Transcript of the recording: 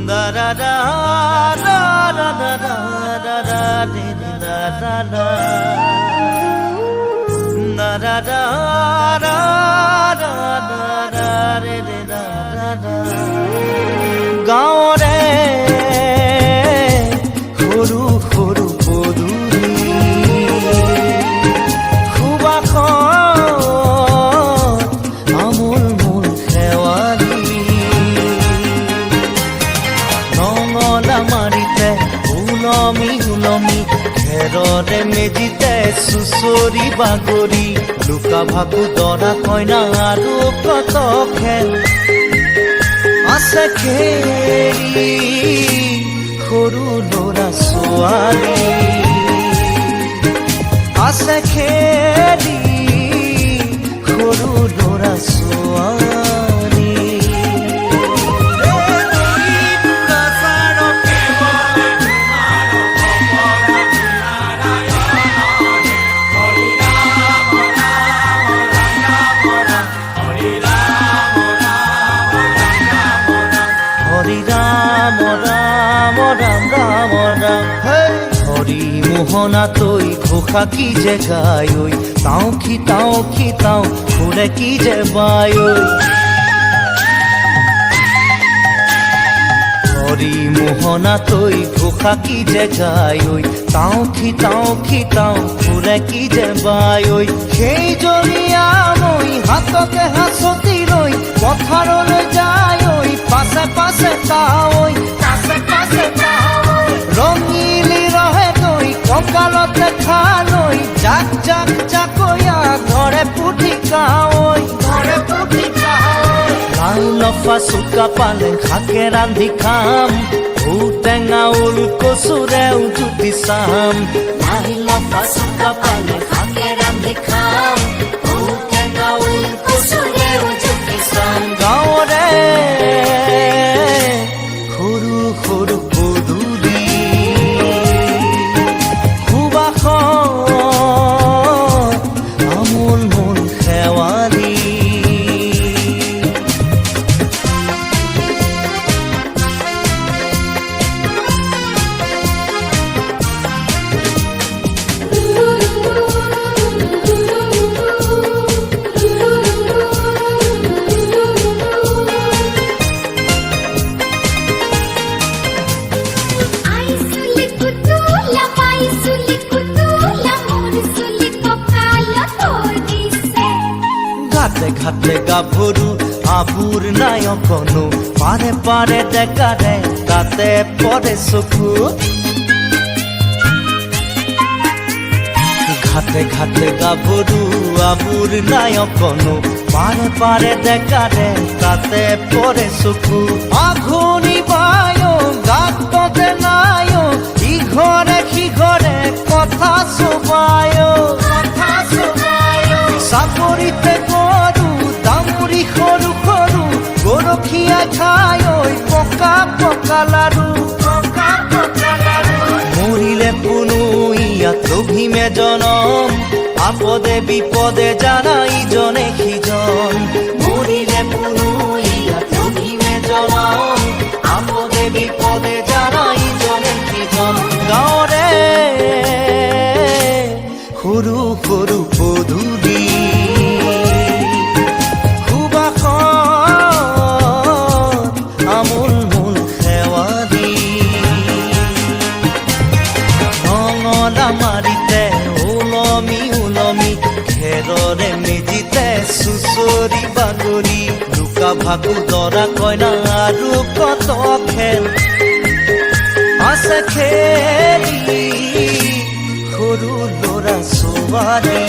da da da da da da da da da da da da da da da da গাঁৱৰে সৰু সৰু পদূলি সুবাসত আমোল মোল শেৱালি নঙলা মাৰিতে উলমি উলমি খেৰৰে মেজিতে চুচৰি বাগৰি লুকা ভাকু দৰা কইনা আৰু কত খেল আছে খেলি সৰু ল'ৰা ছোৱালী আছে খেলি সৰু ল'ৰা ছোৱালী হৰি মোহনা তৈ ঘোষা কি যে গায় তাও কি ফুলে কি যে বায় হৰি মোহনা তৈ ঘোষা কি যে গায় তাও কি ফুলে কি যে বায় সেই জৰিয়া মই হাততে হাঁচতি লৈ পথাৰলৈ যায় পাছে পাছে তাৱৈ ৰঙিলি ৰহে তৈ কঁকালতে খালৈ জাক জাক জাকৈয়া ঘৰে পুঠি কাৱৈ লাই লফা চুকা পালে শাকে ৰান্ধি খাম ঔটেঙা ওল কচুৰেও জুতি চাম লাই লফা চুকা পালে শাকে ৰান্ধি খাম ঔটেঙা ওল কচুৰেও জুতি চাম গাঁৱৰে সৰু সৰু পদূলি আমোল মোল শেৱালি ঘাটে গাভৰু আবুৰ নাই অকণো পাৰে পাৰে ডেকাৰে তাতে পৰে চকু ঘাটে ঘাটে গাভৰু আবুৰ নাই অকণো পাৰে পাৰে ডেকাৰে তাতে পৰে চকু আঘোণি বায় গাততে নাই ইঘৰে সিঘৰে কথা চবায় চাপৰিতে গৰু দামুৰি সৰু সৰু গৰখীয়া খায় পকা পকা লাৰু মৰিলে পুনু ইয়াত লভিমে জনম আপদে বিপদে জানা ইজনে সিজন মৰিলে পুনু ইয়াত লভিমে জনম আপদে বিপদে জানা ইজনে সিজন গাঁৱৰে সৰু সৰু পদূলি আমোল মোল শেৱালি নঙলা মাৰিতে ওলমি ওলমি খেৰৰে মেজিতে চুচৰি বাগৰি লুকা ভাকু দৰা কইনা আৰু কত খেল আছে খেলি সৰু ল'ৰা ছোৱালী